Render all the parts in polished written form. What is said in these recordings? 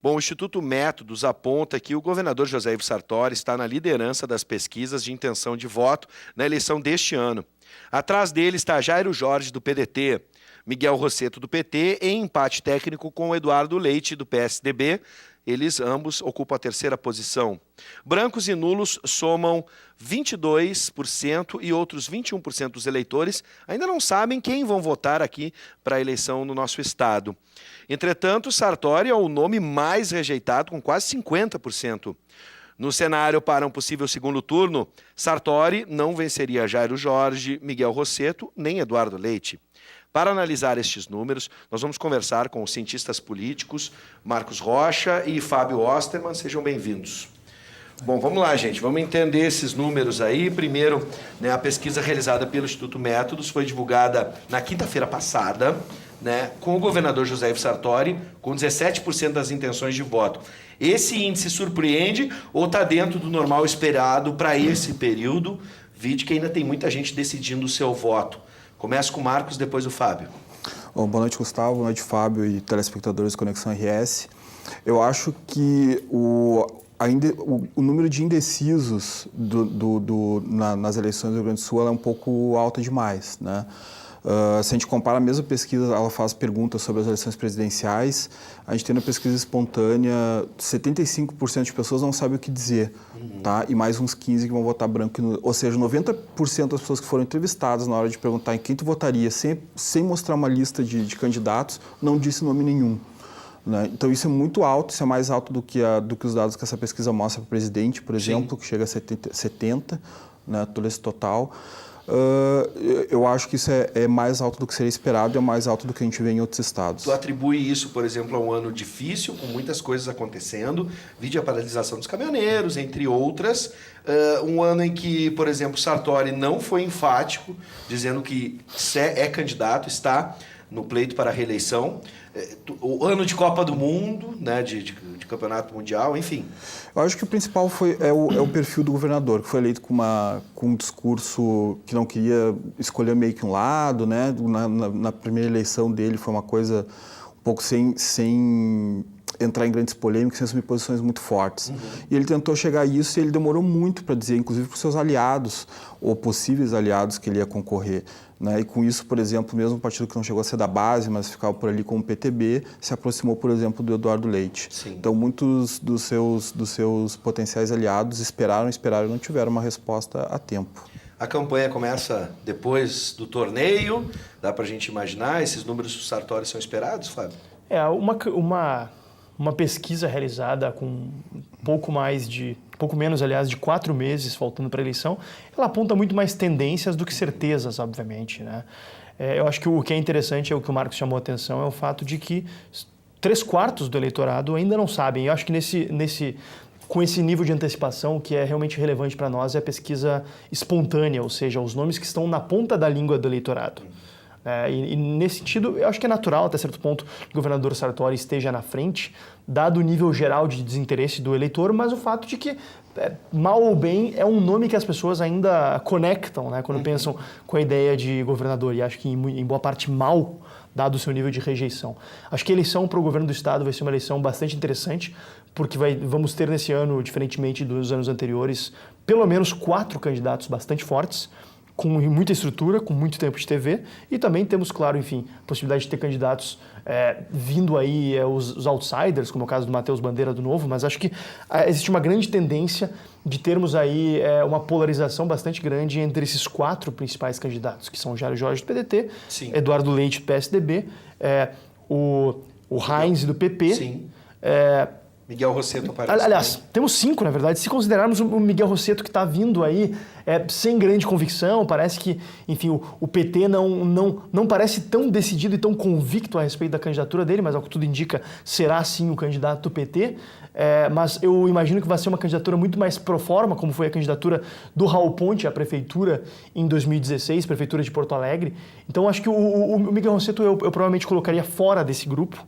Bom, o Instituto Métodos aponta que o governador José Ivo Sartori está na liderança das pesquisas de intenção de voto na eleição deste ano. Atrás dele está Jairo Jorge, do PDT, Miguel Rosseto, do PT, em empate técnico com Eduardo Leite, do PSDB. Eles ambos ocupam a terceira posição. Brancos e nulos somam 22% e outros 21% dos eleitores ainda não sabem quem vão votar aqui para a eleição no nosso estado. Entretanto, Sartori é o nome mais rejeitado, com quase 50%. No cenário para um possível segundo turno, Sartori não venceria Jairo Jorge, Miguel Rosseto, nem Eduardo Leite. Para analisar estes números, nós vamos conversar com os cientistas políticos Marcos Rocha e Fábio Osterman. Sejam bem-vindos. Bom, vamos lá, gente. Vamos entender esses números aí. Primeiro, a pesquisa realizada pelo Instituto Métodos foi divulgada na quinta-feira passada, com o governador José Ivo Sartori, com 17% das intenções de voto. Esse índice surpreende ou está dentro do normal esperado para esse período? Vide que ainda tem muita gente decidindo o seu voto. Começo com o Marcos, depois o Fábio. Bom, boa noite, Gustavo. Boa noite, Fábio e telespectadores do Conexão RS. Eu acho que o número de indecisos nas eleições do Rio Grande do Sul é um pouco alto demais, né? Se a gente compara a mesma pesquisa, ela faz perguntas sobre as eleições presidenciais, a gente tem na pesquisa espontânea 75% de pessoas não sabem o que dizer, tá? E mais uns 15% que vão votar branco. Ou seja, 90% das pessoas que foram entrevistadas na hora de perguntar em quem tu votaria, sem mostrar uma lista de candidatos, não disse nome nenhum. Né? Então isso é muito alto, isso é mais alto do que os dados que essa pesquisa mostra para o presidente, por exemplo, que chega a 70%, né, todo esse total. Eu acho que isso é mais alto do que seria esperado e é mais alto do que a gente vê em outros estados. Tu atribui isso, por exemplo, a um ano difícil, com muitas coisas acontecendo, vide a paralisação dos caminhoneiros, entre outras. Um ano em que, por exemplo, Sartori não foi enfático, dizendo que é candidato, está no pleito para a reeleição. O ano de Copa do Mundo, né, de campeonato mundial, enfim. Eu acho que o principal é o perfil do governador, que foi eleito com um discurso que não queria escolher meio que um lado, né? Na primeira eleição dele foi uma coisa um pouco sem entrar em grandes polêmicas, sem assumir posições muito fortes. E ele tentou chegar a isso e ele demorou muito para dizer, inclusive para os seus aliados, ou possíveis aliados que ele ia concorrer. Né? E com isso, por exemplo, mesmo um partido que não chegou a ser da base, mas ficava por ali como o PTB, se aproximou, por exemplo, do Eduardo Leite. Sim. Então, muitos dos seus potenciais aliados esperaram e não tiveram uma resposta a tempo. A campanha começa depois do torneio, dá para a gente imaginar, esses números do Sartori são esperados, Fábio? Uma pesquisa realizada com pouco menos, aliás, de 4 meses faltando para a eleição, ela aponta muito mais tendências do que certezas, obviamente, né? Eu acho que o que é interessante, é o que o Marcos chamou a atenção, é o fato de que 3/4 do eleitorado ainda não sabem. Eu acho que com esse nível de antecipação, o que é realmente relevante para nós é a pesquisa espontânea, ou seja, os nomes que estão na ponta da língua do eleitorado. E nesse sentido, eu acho que é natural, até certo ponto, que o governador Sartori esteja na frente, dado o nível geral de desinteresse do eleitor, mas o fato de que, mal ou bem, é um nome que as pessoas ainda conectam, né, quando pensam com a ideia de governador, e acho que em boa parte mal, dado o seu nível de rejeição. Acho que a eleição para o governo do estado vai ser uma eleição bastante interessante, porque vamos ter nesse ano, diferentemente dos anos anteriores, pelo menos 4 candidatos bastante fortes, com muita estrutura, com muito tempo de TV, e também temos, claro, enfim, a possibilidade de ter candidatos vindo aí, os outsiders, como é o caso do Matheus Bandeira do Novo, mas acho que existe uma grande tendência de termos aí uma polarização bastante grande entre esses 4 principais candidatos, que são Jairo Jorge do PDT, Sim. Eduardo Leite do PSDB, o Heinz do PP, Sim. Miguel Rosseto aparece. Aliás, temos 5, na verdade, se considerarmos o Miguel Rosseto que está vindo aí sem grande convicção, parece que, enfim, o PT não parece tão decidido e tão convicto a respeito da candidatura dele, mas ao que tudo indica, será sim o candidato do PT. Mas eu imagino que vai ser uma candidatura muito mais pro forma, como foi a candidatura do Raul Ponte à prefeitura em 2016, prefeitura de Porto Alegre. Então acho que o Miguel Rosseto eu provavelmente colocaria fora desse grupo.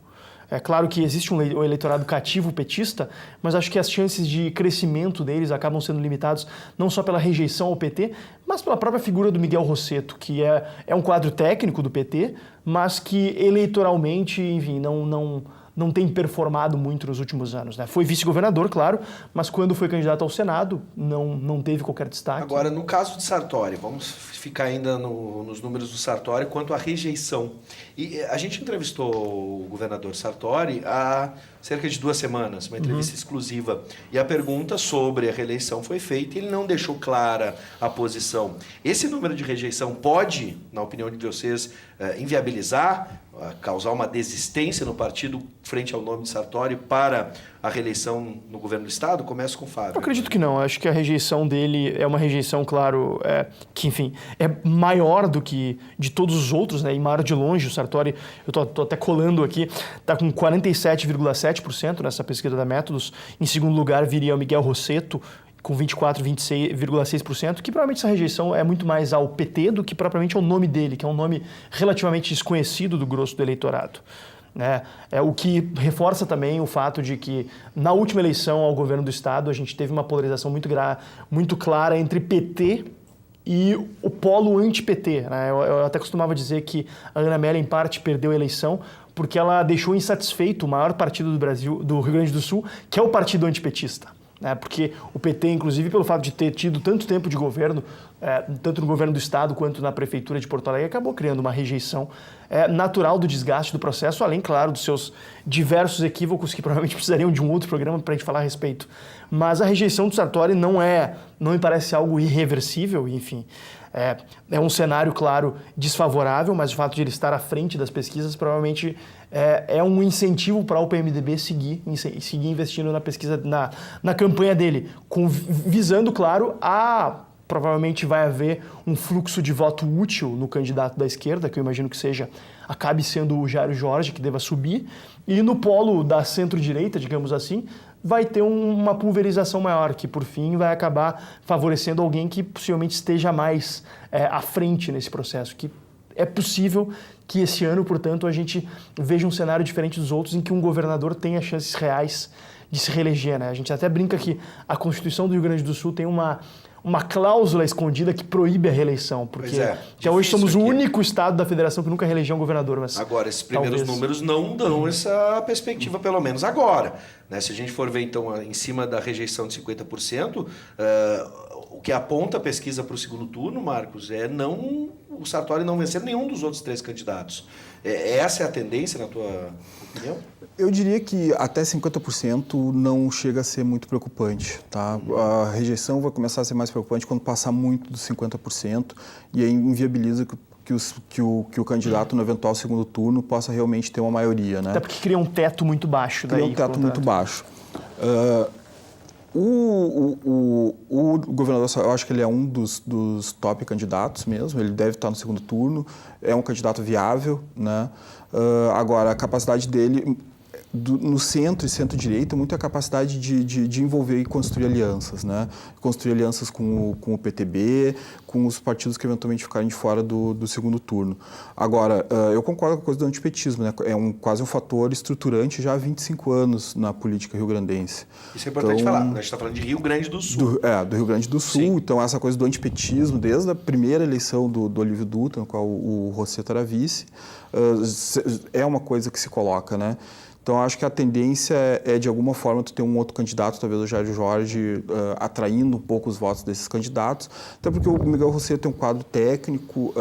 É claro que existe um eleitorado cativo petista, mas acho que as chances de crescimento deles acabam sendo limitados não só pela rejeição ao PT, mas pela própria figura do Miguel Rosseto, que é um quadro técnico do PT, mas que eleitoralmente, enfim, não não tem performado muito nos últimos anos, né? Foi vice-governador, claro, mas quando foi candidato ao Senado, não teve qualquer destaque. Agora, no caso de Sartori, vamos ficar ainda nos números do Sartori quanto à rejeição. E a gente entrevistou o governador Sartori há cerca de 2 semanas, uma entrevista exclusiva. E a pergunta sobre a reeleição foi feita e ele não deixou clara a posição. Esse número de rejeição pode, na opinião de vocês, inviabilizar, causar uma desistência no partido frente ao nome de Sartori para a reeleição no governo do Estado? Começo com o Fábio. Eu acredito que não. Acho que a rejeição dele é uma rejeição, claro, que, enfim, é maior do que de todos os outros, né? E maior de longe. O Sartori, eu tô até colando aqui, está com 47,7% nessa pesquisa da Métodos. Em segundo lugar viria o Miguel Rosseto, com 24,6%, que provavelmente essa rejeição é muito mais ao PT do que propriamente ao nome dele, que é um nome relativamente desconhecido do grosso do eleitorado. Né? O que reforça também o fato de que, na última eleição ao governo do Estado, a gente teve uma polarização muito clara entre PT e o polo anti-PT. Né? Eu até costumava dizer que a Ana Amélia, em parte, perdeu a eleição porque ela deixou insatisfeito o maior partido do Brasil, do Rio Grande do Sul, que é o partido antipetista. Porque o PT, inclusive, pelo fato de ter tido tanto tempo de governo, tanto no governo do Estado quanto na Prefeitura de Porto Alegre, acabou criando uma rejeição natural do desgaste do processo, além, claro, dos seus diversos equívocos que provavelmente precisariam de um outro programa para a gente falar a respeito. Mas a rejeição do Sartori não me parece algo irreversível, enfim. É um cenário, claro, desfavorável, mas o fato de ele estar à frente das pesquisas provavelmente é um incentivo para o PMDB seguir investindo na pesquisa, na campanha dele, visando, claro, provavelmente vai haver um fluxo de voto útil no candidato da esquerda, que eu imagino que acabe sendo o Jairo Jorge, que deva subir, e no polo da centro-direita, digamos assim, vai ter uma pulverização maior, que por fim vai acabar favorecendo alguém que possivelmente esteja mais à frente nesse processo, que é possível que esse ano, portanto, a gente veja um cenário diferente dos outros em que um governador tenha chances reais de se reeleger. Né? A gente até brinca que a Constituição do Rio Grande do Sul tem uma cláusula escondida que proíbe a reeleição, porque já hoje somos o único estado da federação que nunca reelegeu um governador. Mas agora, esses primeiros números não dão essa perspectiva, pelo menos agora. Né? Se a gente for ver, então, em cima da rejeição de 50%, o que aponta a pesquisa para o segundo turno, Marcos, o Sartori não vencer nenhum dos outros 3 candidatos. Essa é a tendência, na tua opinião? Eu diria que até 50% não chega a ser muito preocupante. Tá? A rejeição vai começar a ser mais preocupante quando passar muito dos 50% e aí inviabiliza que o candidato no eventual segundo turno possa realmente ter uma maioria. Né? Até porque cria um teto muito baixo. Cria um teto muito baixo. O governador, eu acho que ele é um dos top candidatos mesmo, ele deve estar no segundo turno, é um candidato viável, né? Agora, a capacidade dele, no centro e centro-direita, muito a capacidade de envolver e construir alianças, né? Construir alianças com o PTB, com os partidos que eventualmente ficarem de fora do segundo turno. Agora, eu concordo com a coisa do antipetismo, né? É quase um fator estruturante já há 25 anos na política rio-grandense. Isso é importante falar, a gente está falando de Rio Grande do Sul. Do Rio Grande do Sul, sim. Então essa coisa do antipetismo, desde a primeira eleição do Olívio Dutra, no qual o Rosseto era vice, é uma coisa que se coloca, né? Então, acho que a tendência é, de alguma forma, tu ter um outro candidato, talvez o Jairo Jorge, atraindo um pouco os votos desses candidatos, até porque o Miguel Rosseto tem um quadro técnico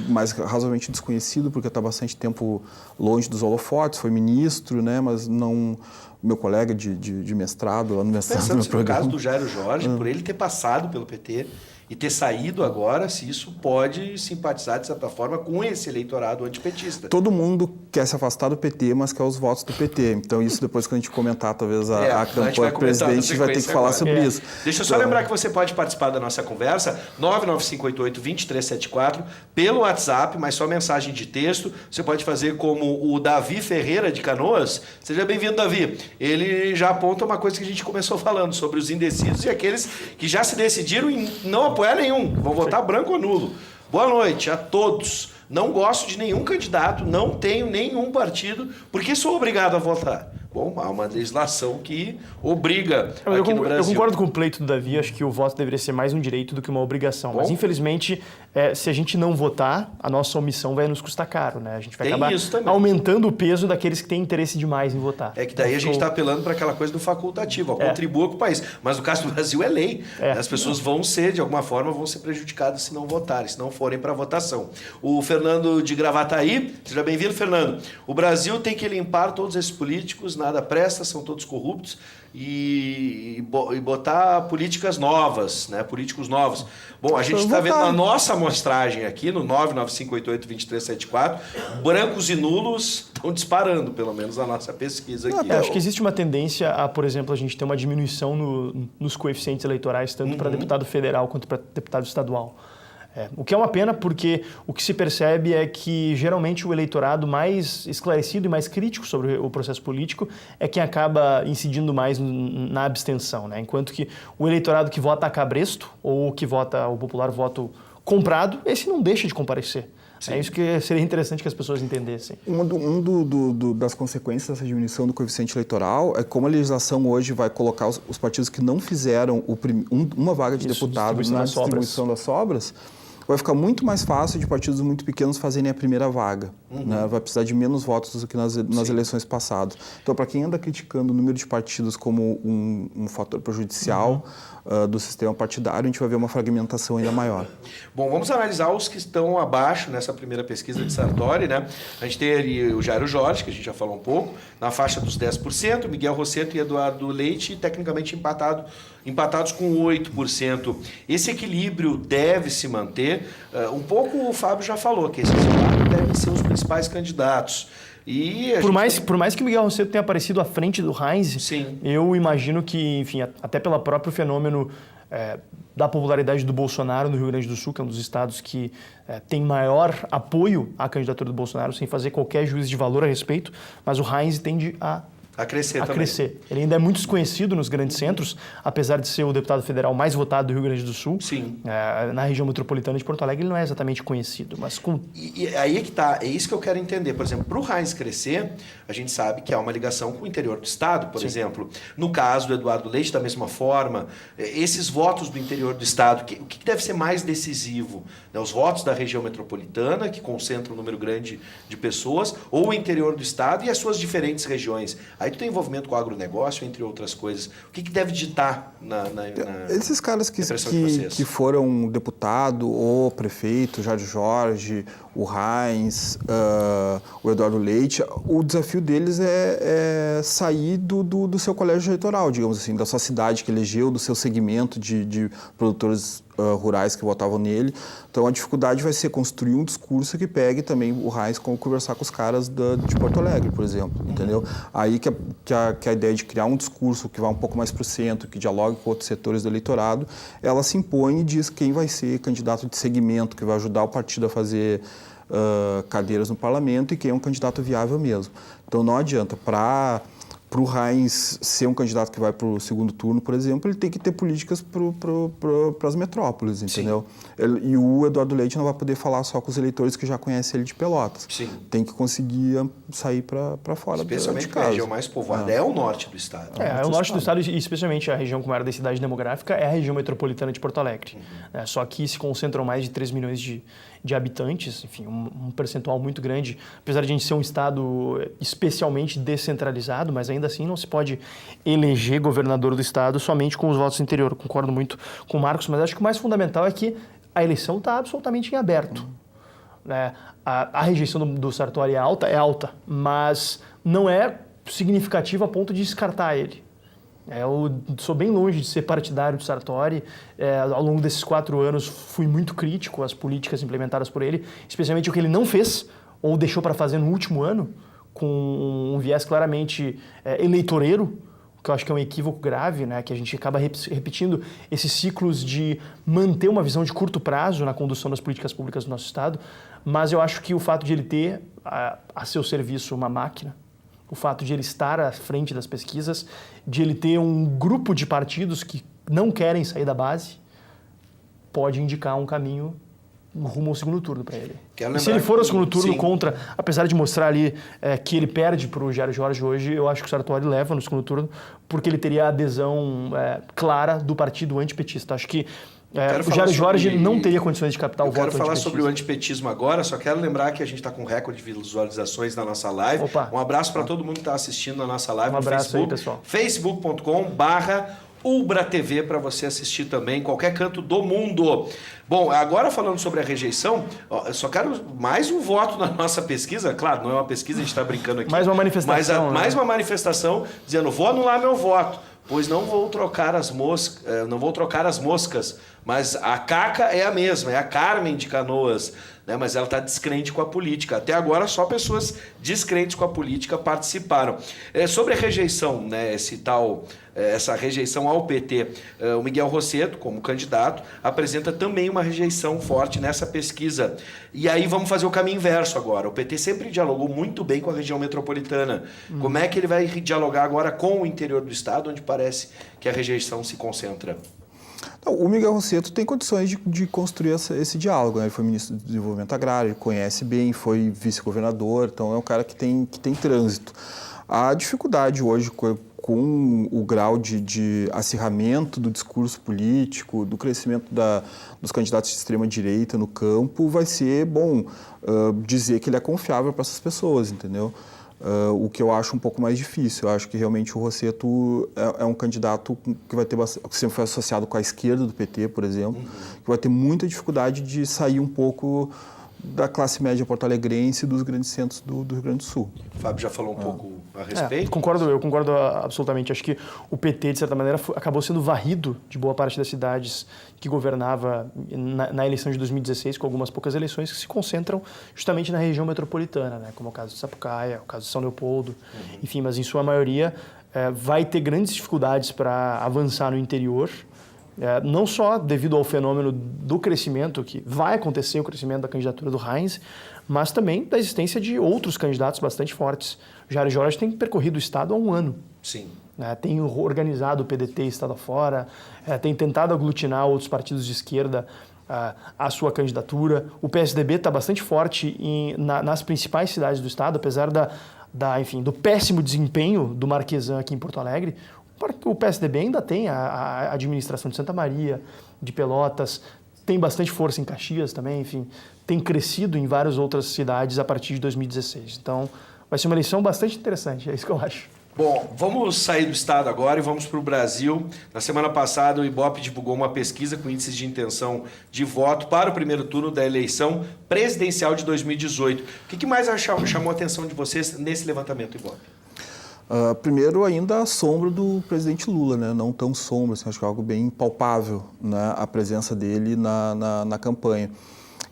mais razoavelmente desconhecido, porque está bastante tempo longe dos holofotes, foi ministro, né, mas não... Meu colega de mestrado, lá no mestrado do meu programa. No caso do Jairo Jorge, por ele ter passado pelo PT e ter saído agora, se isso pode simpatizar, de certa forma, com esse eleitorado antipetista. Todo mundo quer se afastar do PT, mas quer os votos do PT. Então, isso depois que a gente comentar, talvez, a campanha do presidente, a gente vai ter que falar sobre isso. Deixa eu só lembrar que você pode participar da nossa conversa, 99588-2374, pelo WhatsApp, mas só mensagem de texto. Você pode fazer como o Davi Ferreira, de Canoas. Seja bem-vindo, Davi. Ele já aponta uma coisa que a gente começou falando, sobre os indecisos e aqueles que já se decidiram em não apoiar nenhum, vão votar branco ou nulo. Boa noite a todos. Não gosto de nenhum candidato, não tenho nenhum partido, porque sou obrigado a votar. Bom, há uma legislação que obriga Eu aqui no Brasil. Eu concordo com o pleito do Davi, acho que o voto deveria ser mais um direito do que uma obrigação. Mas, infelizmente, se a gente não votar, a nossa omissão vai nos custar caro, né? A gente vai acabar aumentando o peso daqueles que têm interesse demais em votar. É que daí a gente está apelando para aquela coisa do facultativo, contribua com o país. Mas no caso do Brasil é lei. As pessoas vão ser, de alguma forma, vão ser prejudicadas se não votarem, se não forem para a votação. O Fernando de Gravataí, seja bem-vindo, Fernando. O Brasil tem que limpar todos esses políticos, nada presta, são todos corruptos, e botar políticas novas, né? Políticos novos. Bom, a gente está vendo na nossa amostragem aqui, no 995882374, brancos e nulos estão disparando, pelo menos na nossa pesquisa aqui. Acho que existe uma tendência a, por exemplo, a gente ter uma diminuição nos coeficientes eleitorais, tanto para deputado federal quanto para deputado estadual. O que é uma pena, porque o que se percebe é que, geralmente, o eleitorado mais esclarecido e mais crítico sobre o processo político é quem acaba incidindo mais na abstenção, né? Enquanto que o eleitorado que vota a cabresto, ou que vota o popular voto comprado, esse não deixa de comparecer. Sim. É isso que seria interessante que as pessoas entendessem. Das consequências dessa diminuição do coeficiente eleitoral é como a legislação hoje vai colocar os partidos que não fizeram uma vaga de deputado na distribuição das sobras. Vai ficar muito mais fácil de partidos muito pequenos fazerem a primeira vaga. Né? Vai precisar de menos votos do que nas eleições passadas. Então, para quem anda criticando o número de partidos como um fator prejudicial do sistema partidário, a gente vai ver uma fragmentação ainda maior. Bom, vamos analisar os que estão abaixo nessa primeira pesquisa de Sartori, né? A gente tem ali o Jairo Jorge, que a gente já falou um pouco, na faixa dos 10%, Miguel Rosseto e Eduardo Leite, tecnicamente empatados com 8%. Esse equilíbrio deve se manter. Um pouco o Fábio já falou, que esses devem ser os principais candidatos. E por mais que o Miguel Rosseto tenha aparecido à frente do Heinz, eu imagino que, enfim, até pelo próprio fenômeno da popularidade do Bolsonaro no Rio Grande do Sul, que é um dos estados que tem maior apoio à candidatura do Bolsonaro, sem fazer qualquer juízo de valor a respeito, mas o Heinz tende a crescer. Ele ainda é muito desconhecido nos grandes centros, apesar de ser o deputado federal mais votado do Rio Grande do Sul. Sim. Na região metropolitana de Porto Alegre ele não é exatamente conhecido, mas E aí é que tá, é isso que eu quero entender. Por exemplo, para o Heinz crescer, a gente sabe que há uma ligação com o interior do estado, por exemplo. No caso do Eduardo Leite, da mesma forma, esses votos do interior do estado, o que deve ser mais decisivo? Né? Os votos da região metropolitana, que concentram um número grande de pessoas, ou o interior do estado e as suas diferentes regiões? Aí tu tem envolvimento com o agronegócio, entre outras coisas. O que deve ditar na esses caras que foram deputado ou prefeito, Jairo Jorge, o Heinz, o Eduardo Leite, o desafio deles é sair do seu colégio eleitoral, digamos assim, da sua cidade que elegeu, do seu segmento de produtores rurais que votavam nele. Então, a dificuldade vai ser construir um discurso que pegue também o Heinz como conversar com os caras de Porto Alegre, por exemplo, entendeu? Aí que a ideia de criar um discurso que vá um pouco mais para o centro, que dialogue com outros setores do eleitorado, ela se impõe e diz quem vai ser candidato de segmento, que vai ajudar o partido a fazer cadeiras no parlamento e quem é um candidato viável mesmo. Então, não adianta. Para o Heinz ser um candidato que vai para o segundo turno, por exemplo, ele tem que ter políticas para as metrópoles, entendeu? E o Eduardo Leite não vai poder falar só com os eleitores que já conhecem ele de Pelotas. Sim. Tem que conseguir sair para fora de casa. Especialmente porque a região mais povoada é o norte do estado. É o norte do estado e especialmente a região com maior densidade demográfica é a região metropolitana de Porto Alegre. Só que se concentram mais de 3 milhões de habitantes, enfim, um percentual muito grande, apesar de a gente ser um estado especialmente descentralizado, mas ainda assim não se pode eleger governador do estado somente com os votos do interior. Eu concordo muito com o Marcos, mas acho que o mais fundamental é que a eleição está absolutamente em aberto. A rejeição do Sartori é alta, mas não é significativa a ponto de descartar ele. Eu sou bem longe de ser partidário do Sartori. Ao longo desses 4 anos fui muito crítico às políticas implementadas por ele, especialmente o que ele não fez ou deixou para fazer no último ano, com um viés claramente eleitoreiro, que eu acho que é um equívoco grave, né? Que a gente acaba repetindo esses ciclos de manter uma visão de curto prazo na condução das políticas públicas do nosso Estado, mas eu acho que o fato de ele ter a seu serviço uma máquina, o fato de ele estar à frente das pesquisas, de ele ter um grupo de partidos que não querem sair da base, pode indicar um caminho rumo ao segundo turno para ele. Quero E se ele for ao segundo que- turno sim. contra, apesar de mostrar ali que ele perde para o Jair Jorge hoje, eu acho que o Sartori leva no segundo turno, porque ele teria a adesão clara do partido antipetista. Acho que Quero o falar Jair Jorge sobre- não teria condições de captar o Eu voto quero falar antipetista. sobre o antipetismo agora, só quero lembrar que a gente está com recorde de visualizações na nossa live. Opa. Um abraço para todo mundo que está assistindo na nossa live Um no abraço aí, Facebook. pessoal. facebook.com/Ubra TV para você assistir também em qualquer canto do mundo. Bom, agora falando sobre a rejeição, ó, eu só quero mais um voto na nossa pesquisa. Claro, não é uma pesquisa, a gente está brincando aqui. Mais uma manifestação, Mas né? mais uma manifestação dizendo: vou anular meu voto, pois não vou trocar as moscas, mas a Caca é a mesma, é a Carmen de Canoas, né? Mas ela está descrente com a política. Até agora só pessoas descrentes com a política participaram. Sobre a rejeição, né, essa rejeição ao PT, o Miguel Rosseto, como candidato, apresenta também uma rejeição forte nessa pesquisa. E aí vamos fazer o caminho inverso agora. O PT sempre dialogou muito bem com a região metropolitana. Como é que ele vai dialogar agora com o interior do estado, onde parece que a rejeição se concentra? Não, o Miguel Rosseto tem condições de construir esse diálogo, né? Ele foi ministro do Desenvolvimento Agrário, ele conhece bem, foi vice-governador, então é um cara que tem trânsito. A dificuldade hoje com o grau de acirramento do discurso político, do crescimento dos candidatos de extrema-direita no campo, vai ser, dizer que ele é confiável para essas pessoas, entendeu? O que eu acho um pouco mais difícil. Eu acho que realmente o Rosseto é um candidato que vai ter que sempre foi associado com a esquerda do PT, por exemplo, que vai ter muita dificuldade de sair um pouco da classe média porto-alegrense e dos grandes centros do Rio Grande do Sul. O Fábio já falou um pouco a respeito. Eu concordo absolutamente. Acho que o PT, de certa maneira, acabou sendo varrido de boa parte das cidades que governava na eleição de 2016, com algumas poucas eleições que se concentram justamente na região metropolitana, né? Como o caso de Sapucaia, o caso de São Leopoldo, enfim, mas em sua maioria vai ter grandes dificuldades para avançar no interior, não só devido ao fenômeno do crescimento, que vai acontecer o crescimento da candidatura do Heinz, mas também da existência de outros candidatos bastante fortes. O Jair Jorge tem percorrido o Estado há um ano. Sim. Tem organizado o PDT Estado afora, tem tentado aglutinar outros partidos de esquerda à sua candidatura. O PSDB está bastante forte nas principais cidades do Estado, apesar do péssimo desempenho do Marquesan aqui em Porto Alegre. O PSDB ainda tem a administração de Santa Maria, de Pelotas, tem bastante força em Caxias também, enfim, tem crescido em várias outras cidades a partir de 2016. Então, vai ser uma eleição bastante interessante, é isso que eu acho. Bom, vamos sair do estado agora e vamos para o Brasil. Na semana passada, o Ibope divulgou uma pesquisa com índices de intenção de voto para o primeiro turno da eleição presidencial de 2018. O que mais chamou a atenção de vocês nesse levantamento, Ibope? Primeiro, ainda a sombra do presidente Lula, né? Não tão sombra, assim, acho que é algo bem palpável, né? A presença dele na campanha.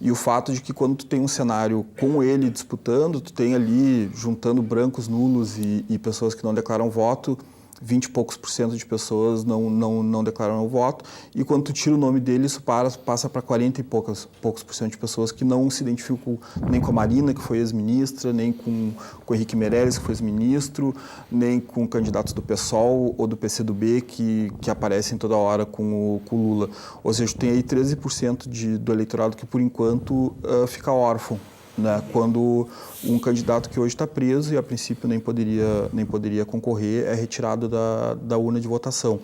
E o fato de que quando tu tem um cenário com ele disputando, tu tem ali, juntando brancos, nulos e pessoas que não declaram voto, 20 e poucos % de pessoas não declaram o voto. E quando tu tira o nome dele, isso passa para 40 e poucos % de pessoas que não se identificam nem com a Marina, que foi ex-ministra, nem com o Henrique Meirelles, que foi ex-ministro, nem com candidatos do PSOL ou do PCdoB, que aparecem toda hora com o Lula. Ou seja, tu tem aí 13% do eleitorado que, por enquanto, fica órfão, né? Quando um candidato que hoje está preso e a princípio nem poderia concorrer é retirado da urna de votação.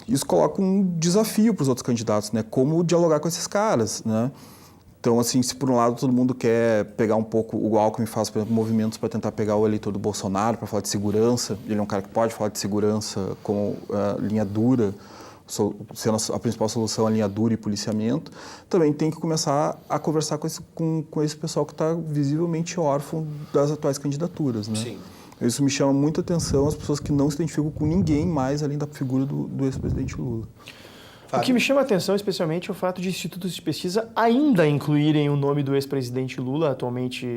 Isso coloca um desafio para os outros candidatos, né? Como dialogar com esses caras, né? Então, assim, se por um lado todo mundo quer pegar um pouco, o Alckmin faz, por exemplo, movimentos para tentar pegar o eleitor do Bolsonaro, para falar de segurança, ele é um cara que pode falar de segurança como linha dura, sendo a principal solução a linha dura e policiamento, também tem que começar a conversar com esse pessoal que está visivelmente órfão das atuais candidaturas, né? Sim. Isso me chama muita atenção, as pessoas que não se identificam com ninguém mais além da figura do ex-presidente Lula. O que me chama a atenção especialmente é o fato de institutos de pesquisa ainda incluírem o nome do ex-presidente Lula, atualmente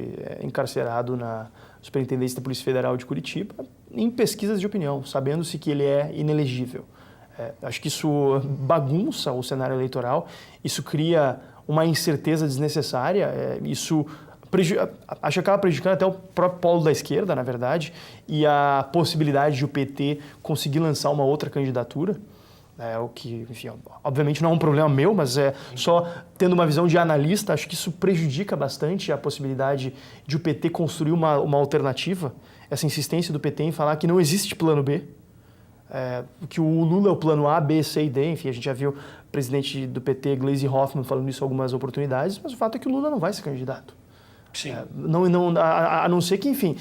encarcerado na Superintendência da Polícia Federal de Curitiba, em pesquisas de opinião, sabendo-se que ele é inelegível. Acho que isso bagunça o cenário eleitoral, isso cria uma incerteza desnecessária, isso acho que acaba prejudicando até o próprio polo da esquerda, na verdade, e a possibilidade de o PT conseguir lançar uma outra candidatura. É o que, enfim, obviamente não é um problema meu, mas é só tendo uma visão de analista, acho que isso prejudica bastante a possibilidade de o PT construir uma alternativa, essa insistência do PT em falar que não existe plano B, que o Lula é o plano A, B, C e D, enfim, a gente já viu o presidente do PT, Gleisi Hoffmann, falando isso em algumas oportunidades, mas o fato é que o Lula não vai ser candidato. Sim. A não ser que, enfim,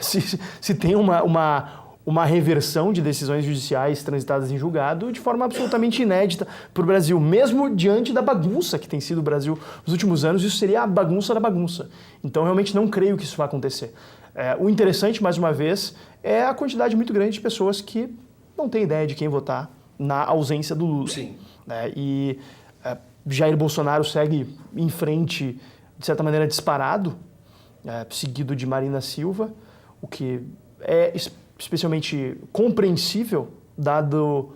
se tem uma reversão de decisões judiciais transitadas em julgado de forma absolutamente inédita para o Brasil. Mesmo diante da bagunça que tem sido o Brasil nos últimos anos, isso seria a bagunça da bagunça. Então, realmente não creio que isso vai acontecer. O interessante, mais uma vez, é a quantidade muito grande de pessoas que não têm ideia de quem votar na ausência do Lula. Sim. Jair Bolsonaro segue em frente, de certa maneira, disparado, seguido de Marina Silva, o que é especialmente compreensível, dado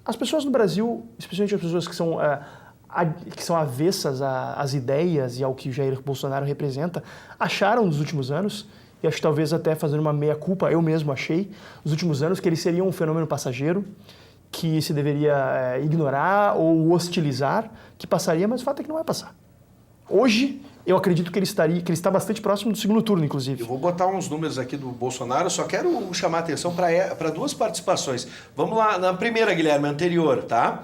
as pessoas no Brasil, especialmente as pessoas que são avessas às ideias e ao que Jair Bolsonaro representa, acharam nos últimos anos, e acho que talvez até fazendo uma meia-culpa, eu mesmo achei, nos últimos anos, que ele seria um fenômeno passageiro, que se deveria ignorar ou hostilizar, que passaria, mas o fato é que não vai passar. Hoje, eu acredito que ele está bastante próximo do segundo turno, inclusive. Eu vou botar uns números aqui do Bolsonaro, só quero chamar a atenção para duas participações. Vamos lá, na primeira, Guilherme, anterior, tá?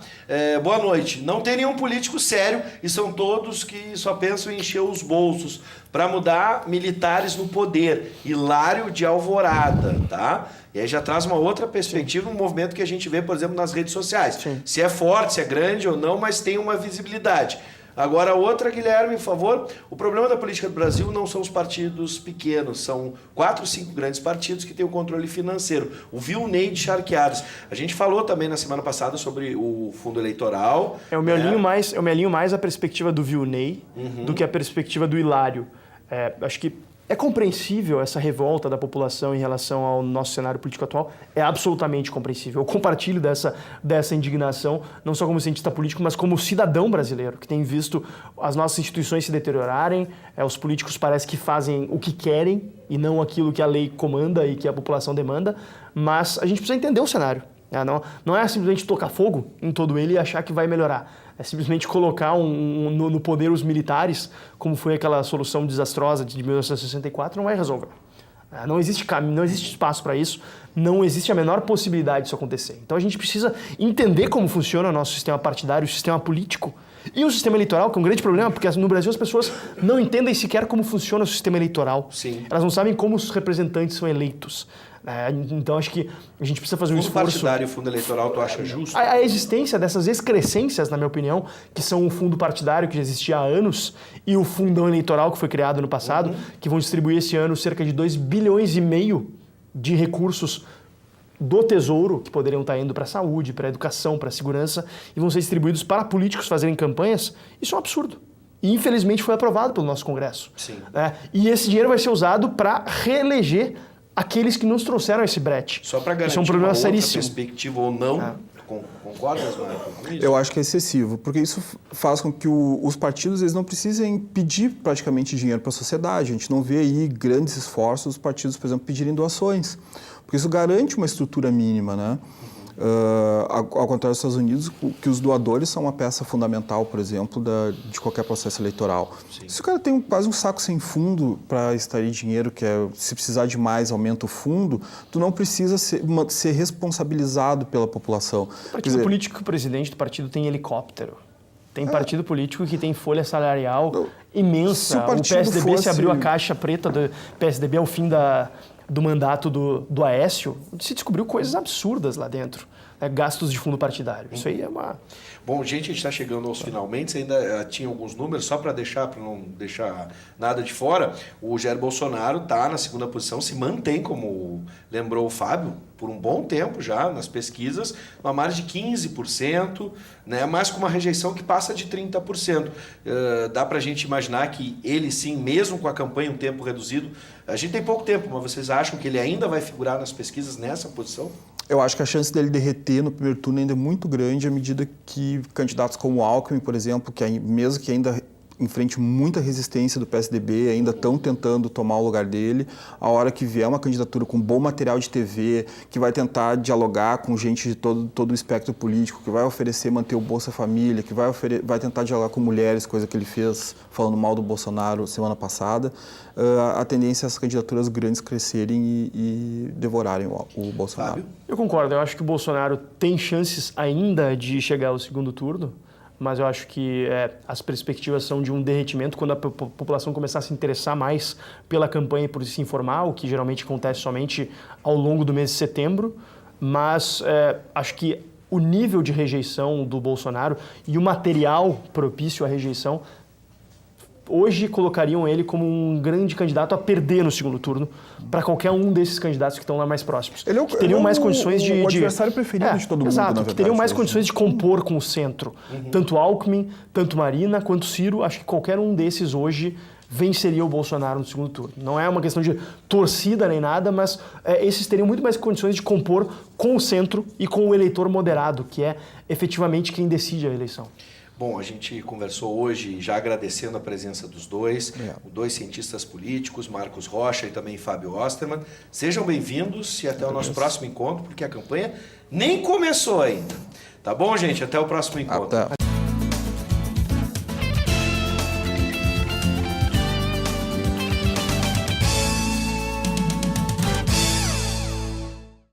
Boa noite. Não tem nenhum político sério e são todos que só pensam em encher os bolsos para mudar militares no poder. Hilário de Alvorada, tá? E aí já traz uma outra perspectiva, um movimento que a gente vê, por exemplo, nas redes sociais. Sim. Se é forte, se é grande ou não, mas tem uma visibilidade. Agora, outra, Guilherme, por favor. O problema da política do Brasil não são os partidos pequenos, são 4, 5 grandes partidos que têm o controle financeiro. O Vilney de Charqueadas. A gente falou também na semana passada sobre o fundo eleitoral. Eu me alinho mais a perspectiva do Vilney do que a perspectiva do Hilário. Acho que é compreensível essa revolta da população em relação ao nosso cenário político atual, é absolutamente compreensível. Eu compartilho dessa indignação, não só como cientista político, mas como cidadão brasileiro, que tem visto as nossas instituições se deteriorarem, os políticos parece que fazem o que querem e não aquilo que a lei comanda e que a população demanda, mas a gente precisa entender o cenário. Não é simplesmente tocar fogo em todo ele e achar que vai melhorar. É simplesmente colocar no poder os militares, como foi aquela solução desastrosa de 1964, não vai resolver. Não existe caminho, não existe espaço para isso, não existe a menor possibilidade disso acontecer. Então a gente precisa entender como funciona o nosso sistema partidário, o sistema político e o sistema eleitoral, que é um grande problema, porque no Brasil as pessoas não entendem sequer como funciona o sistema eleitoral. Sim. Elas não sabem como os representantes são eleitos. Então acho que a gente precisa fazer um esforço. O fundo partidário e o fundo eleitoral, tu acha justo? A existência dessas excrescências, na minha opinião, que são o fundo partidário que já existia há anos e o fundão eleitoral que foi criado no passado, que vão distribuir esse ano cerca de 2,5 bilhões de recursos do Tesouro, que poderiam estar indo para a saúde, para a educação, para a segurança, e vão ser distribuídos para políticos fazerem campanhas. Isso é um absurdo. E infelizmente foi aprovado pelo nosso Congresso. Sim. E esse dinheiro vai ser usado para reeleger aqueles que nos trouxeram esse brete. Só para garantir uma outra perspectiva ou não, concordas, Marco, com isso? Eu acho que é excessivo, porque isso faz com que os partidos eles não precisem pedir praticamente dinheiro para a sociedade. A gente não vê aí grandes esforços dos partidos, por exemplo, pedirem doações, porque isso garante uma estrutura mínima, né? Ao contrário dos Estados Unidos, que os doadores são uma peça fundamental, por exemplo, de qualquer processo eleitoral. Sim. Se o cara tem quase um saco sem fundo para extrair dinheiro, que se precisar de mais, aumenta o fundo, tu não precisa ser responsabilizado pela população. Partido político que o presidente do partido tem helicóptero. Tem partido político que tem folha salarial imensa. O PSDB se abriu a caixa preta do PSDB ao fim do mandato do Aécio, se descobriu coisas absurdas lá dentro. Gastos de fundo partidário. Isso aí é uma... Bom, gente, a gente está chegando aos finalmente, ainda tinha alguns números, só para não deixar nada de fora. O Jair Bolsonaro está na segunda posição, se mantém, como lembrou o Fábio, por um bom tempo já nas pesquisas, uma margem de 15%, né, mas com uma rejeição que passa de 30%. Dá para a gente imaginar que ele sim, mesmo com a campanha um tempo reduzido, a gente tem pouco tempo, mas vocês acham que ele ainda vai figurar nas pesquisas nessa posição? Eu acho que a chance dele derreter no primeiro turno ainda é muito grande à medida que candidatos como o Alckmin, por exemplo, mesmo que ainda enfrente muita resistência do PSDB, ainda estão tentando tomar o lugar dele. A hora que vier uma candidatura com bom material de TV, que vai tentar dialogar com gente de todo o espectro político, que vai oferecer manter o Bolsa Família, que vai tentar dialogar com mulheres, coisa que ele fez falando mal do Bolsonaro semana passada, a tendência é as candidaturas grandes crescerem e devorarem o Bolsonaro. Fábio? Eu concordo, eu acho que o Bolsonaro tem chances ainda de chegar ao segundo turno, mas eu acho que as perspectivas são de um derretimento quando a população começar a se interessar mais pela campanha e por se informar, o que geralmente acontece somente ao longo do mês de setembro, mas acho que o nível de rejeição do Bolsonaro e o material propício à rejeição hoje colocariam ele como um grande candidato a perder no segundo turno para qualquer um desses candidatos que estão lá mais próximos. Que teriam mais condições de... o adversário preferido de todo mundo, exato, na verdade. que teriam mais condições de compor com o centro. Tanto Alckmin, tanto Marina, quanto Ciro. Acho que qualquer um desses hoje venceria o Bolsonaro no segundo turno. Não é uma questão de torcida nem nada, mas esses teriam muito mais condições de compor com o centro e com o eleitor moderado, que é efetivamente quem decide a eleição. Bom, a gente conversou hoje, já agradecendo a presença dos dois cientistas políticos, Marcos Rocha e também Fábio Osterman. Sejam bem-vindos e até o nosso próximo encontro, porque a campanha nem começou ainda. Tá bom, gente? Até o próximo encontro. Até.